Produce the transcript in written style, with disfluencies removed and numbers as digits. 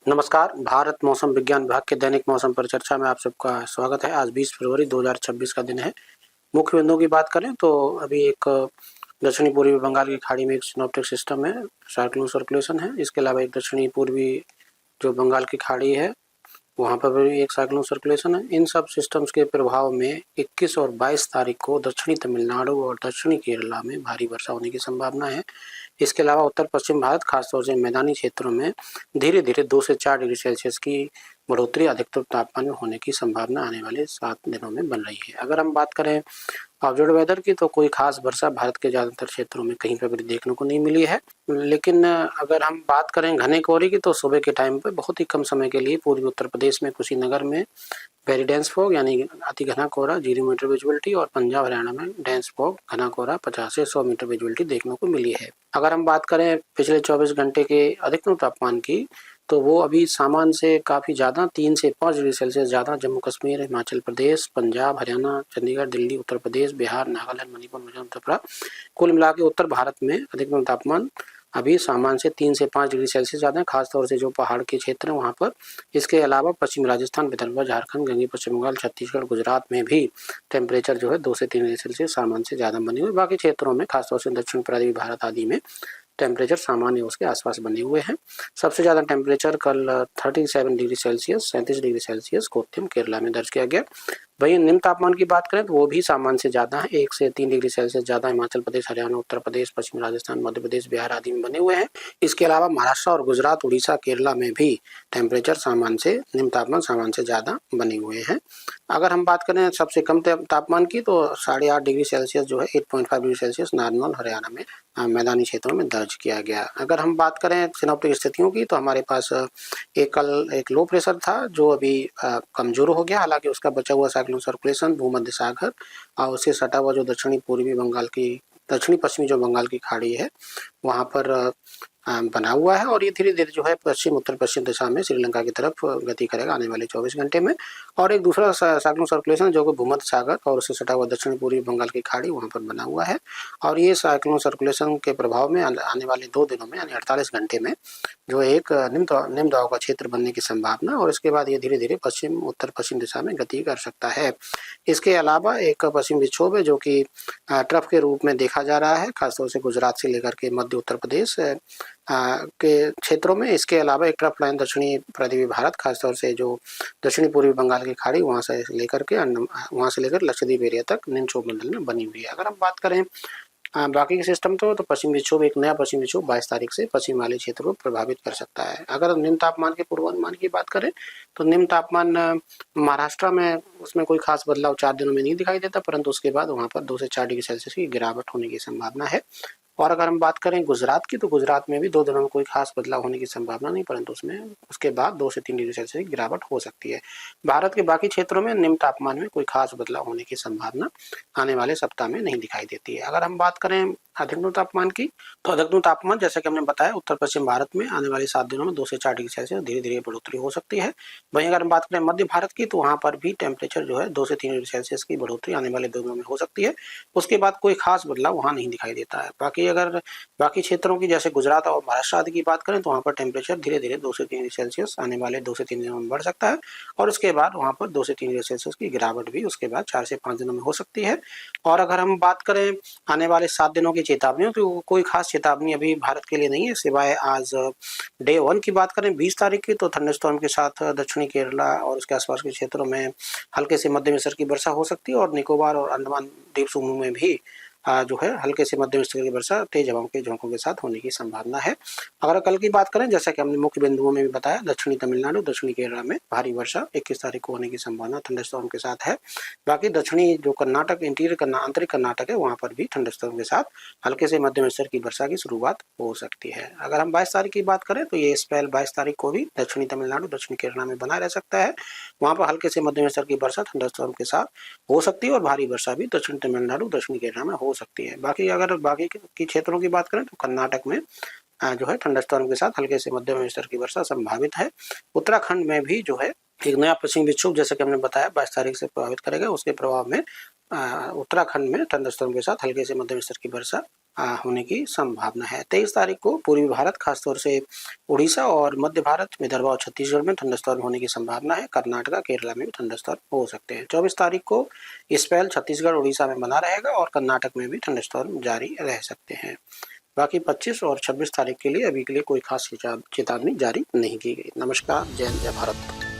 नमस्कार। भारत मौसम विज्ञान विभाग के दैनिक मौसम परिचर्चा में आप सबका स्वागत है। आज 20 फरवरी 2026 का दिन है। मुख्य बिंदुओं की बात करें तो अभी एक दक्षिणी पूर्वी बंगाल की खाड़ी में एक सिनोप्टिक सिस्टम है, साइक्लोन सर्कुलेशन है। इसके अलावा एक दक्षिणी पूर्वी जो बंगाल की खाड़ी है वहाँ पर भी एक साइक्लोन सर्कुलेशन है। इन सब सिस्टम्स के प्रभाव में 21 और 22 तारीख को दक्षिणी तमिलनाडु और दक्षिणी केरला में भारी वर्षा होने की संभावना है। इसके अलावा उत्तर पश्चिम भारत खासतौर से मैदानी क्षेत्रों में धीरे धीरे 2 से 4 डिग्री सेल्सियस की बढ़ोतरी अधिकतम तापमान में होने की संभावना आने वाले 7 दिनों में बन रही है। अगर हम बात करें ऑब्जर्व्ड वेदर की तो कोई खास वर्षा भारत के ज़्यादातर क्षेत्रों में कहीं पर भी देखने को नहीं मिली है। लेकिन अगर हम बात करें घने कोहरे की तो सुबह के टाइम पे बहुत ही कम समय के लिए पूर्वी उत्तर प्रदेश में कुशीनगर में वेरी डेंस फॉग यानी अति घना कोहरा 0 मीटर विजिबिलिटी और पंजाब हरियाणा में डेंस फॉग घना कोहरा 50 से 100 मीटर विजिबिलिटी देखने को मिली है। अगर हम बात करें पिछले 24 घंटे के अधिकतम तापमान की तो वो अभी सामान्य से काफ़ी ज़्यादा 3 से 5 डिग्री सेल्सियस ज़्यादा जम्मू कश्मीर, हिमाचल प्रदेश, पंजाब, हरियाणा, चंडीगढ़, दिल्ली, उत्तर प्रदेश, बिहार, नागालैंड, मणिपुर, मिजोरम, त्रिपुरा, कुल मिला के उत्तर भारत में अधिकतम तापमान अभी सामान्य से 3 से 5 डिग्री सेल्सियस ज़्यादा है, खासतौर से जो पहाड़ के क्षेत्र हैं वहाँ पर। इसके अलावा पश्चिमी राजस्थान, विदर्भ, झारखंड, गंगे पश्चिम बंगाल, छत्तीसगढ़, गुजरात में भी टेम्परेचर जो है 2 से 3 डिग्री सेल्सियस सामान्य से ज़्यादा बने हुए। बाकी क्षेत्रों में खासतौर से दक्षिण पूर्वी भारत आदि में टेम्परेचर सामान्य उसके आसपास बने हुए हैं। सबसे ज़्यादा टेम्परेचर कल 37 degree Celsius 37 degree Celsius Kottayam Kerala में दर्ज किया गया। वहीं निम्न तापमान की बात करें तो वो भी सामान्य से ज़्यादा है, 1 से 3 डिग्री सेल्सियस ज़्यादा हिमाचल प्रदेश, हरियाणा, उत्तर प्रदेश, पश्चिमी राजस्थान, मध्य प्रदेश, बिहार आदि में बने हुए हैं। इसके अलावा महाराष्ट्र और गुजरात, उड़ीसा, केरला में भी टेम्परेचर सामान्य से निम्न तापमान सामान्य से ज़्यादा बने हुए हैं। अगर हम बात करें सबसे कम तापमान की तो 8.5 डिग्री सेल्सियस जो है 8.5 डिग्री सेल्सियस नारनौल हरियाणा में मैदानी क्षेत्रों में दर्ज किया गया। अगर हम बात करें सिनोप्टिक स्थितियों की तो हमारे पास कल एक लो प्रेशर था जो अभी कमजोर हो गया। हालांकि उसका बचा हुआ साइक्लोन सर्कुलेशन भूमध्य सागर और उससे सटा हुआ जो दक्षिणी पूर्वी बंगाल की दक्षिणी पश्चिमी जो बंगाल की खाड़ी है वहाँ पर बना हुआ है और ये धीरे धीरे जो है पश्चिम उत्तर पश्चिम दिशा में श्रीलंका की तरफ गति करेगा आने वाले 24 घंटे में। और एक दूसरा साइक्लोन सर्कुलेशन जो कि भूमध्य सागर और उससे सटा हुआ दक्षिण पूर्वी बंगाल की खाड़ी वहाँ पर बना हुआ है और ये साइक्लोन सर्कुलेशन के प्रभाव में आने वाले 2 दिनों में यानी 48 घंटे में जो एक निम्न दबाव का क्षेत्र बनने की संभावना और इसके बाद ये धीरे धीरे पश्चिम उत्तर पश्चिम दिशा में गति कर सकता है। इसके अलावा एक पश्चिम विक्षोभ है जो कि ट्रफ के रूप में देखा जा रहा है खासतौर से गुजरात से लेकर के मध्य उत्तर प्रदेश के क्षेत्रों में। इसके अलावा एक ट्रफ लाइन दक्षिणी पूर्वी भारत खासतौर से जो दक्षिणी पूर्वी बंगाल की खाड़ी वहाँ से लेकर लक्षद्वीप एरिया तक निम्न क्षोभ मंडल में बनी हुई है। अगर हम बात करें बाकी के सिस्टम तो पश्चिम विक्षोभ एक नया पश्चिम विक्षोभ 22 तारीख से पश्चिम वाले क्षेत्र को प्रभावित कर सकता है। अगर निम्न तापमान के पूर्वानुमान की बात करें तो निम्न तापमान महाराष्ट्र में उसमें कोई खास बदलाव 4 दिनों में नहीं दिखाई देता, परंतु उसके बाद वहाँ पर 2 से 4 डिग्री सेल्सियस की गिरावट होने की संभावना है। और अगर हम बात करें गुजरात की तो गुजरात में भी 2 दिनों में कोई खास बदलाव होने की संभावना नहीं, परंतु उसमें उसके बाद 2 से 3 डिग्री सेल्सियस की गिरावट हो सकती है। भारत के बाकी क्षेत्रों में निम्न तापमान में कोई खास बदलाव होने की संभावना आने वाले सप्ताह में नहीं दिखाई देती है। अगर हम बात करें अधिकतम तापमान की तो अधिकतम तापमान जैसा कि हमने बताया उत्तर पश्चिम भारत में आने वाले 7 दिनों में 2 से 4 डिग्री सेल्सियस धीरे धीरे बढ़ोतरी हो सकती है। वहीं अगर हम बात करें मध्य भारत की तो वहाँ पर भी टेम्परेचर जो है 2 से 3 डिग्री सेल्सियस की बढ़ोतरी आने वाले 2 दिनों में हो सकती है। उसके बाद कोई खास बदलाव वहाँ नहीं दिखाई देता है। अगर बाकी क्षेत्रों की जैसे गुजरात और महाराष्ट्र आदि की बात करें तो वहाँ पर टेम्परेचर धीरे धीरे 2 से 3 डिग्री सेल्सियस आने वाले 2 से 3 दिनों में बढ़ सकता है और उसके बाद वहाँ पर 2 से 3 डिग्री सेल्सियस की गिरावट भी उसके बाद 4 से 5 दिनों में हो सकती है। और अगर हम बात करें आने वाले 7 दिनों की चेतावनियों तो कोई खास चेतावनी अभी भारत के लिए नहीं है सिवाय आज डे 1 की बात करें 20 तारीख की तो थंडरस्टॉर्म के साथ दक्षिणी केरला और उसके आसपास के क्षेत्रों में हल्के से मध्यम स्तर की वर्षा हो सकती है और निकोबार और अंडमान द्वीप समूह में भी जो है हल्के से मध्यम स्तर की वर्षा तेज हवाओं के झोंकों के साथ होने की संभावना है। अगर कल की बात करें जैसा कि हमने मुख्य बिंदुओं में भी बताया दक्षिणी तमिलनाडु दक्षिणी केरला में भारी वर्षा 21 तारीख को होने की संभावना थंडरस्टॉर्म के साथ है। बाकी दक्षिणी जो कर्नाटक इंटीरियर आंतरिक कर्नाटक है वहाँ पर भी थंडरस्टॉर्म के साथ हल्के से मध्यम स्तर की वर्षा की शुरुआत हो सकती है। अगर हम 22 तारीख की बात करें तो ये स्पेल 22 तारीख को भी दक्षिणी तमिलनाडु दक्षिणी केरला में बना रह सकता है। वहाँ पर हल्के से मध्यम स्तर की वर्षा थंडरस्टॉर्म के साथ हो सकती है और भारी वर्षा भी दक्षिण तमिलनाडु दक्षिणी केरला में हो सकती है। बाकी अगर बाकी की क्षेत्रों की बात करें तो कर्नाटक में जो है थंडरस्टॉर्म के साथ हल्के से मध्यम स्तर की वर्षा संभावित है। उत्तराखंड में भी जो है एक नया पश्चिमी विक्षोभ जैसे कि हमने बताया 22 तारीख से प्रभावित करेगा। उसके प्रभाव में उत्तराखंड में थंडरस्टॉर्म के साथ हल्के से मध्यम स्तर की वर्षा होने की संभावना है। 23 तारीख को पूर्वी भारत खासतौर से उड़ीसा और मध्य भारत, विदर्भ और छत्तीसगढ़ में थंडरस्टॉर्म होने की संभावना है। कर्नाटक, केरला में भी थंडरस्टॉर्म हो सकते हैं। 24 तारीख को स्पेल छत्तीसगढ़, उड़ीसा में बना रहेगा और कर्नाटक में भी थंडरस्टॉर्म जारी रह सकते हैं। बाकी 25 और 26 तारीख के लिए अभी के लिए कोई खास चेतावनी जारी नहीं की गई। नमस्कार, जय हिंद, जय भारत।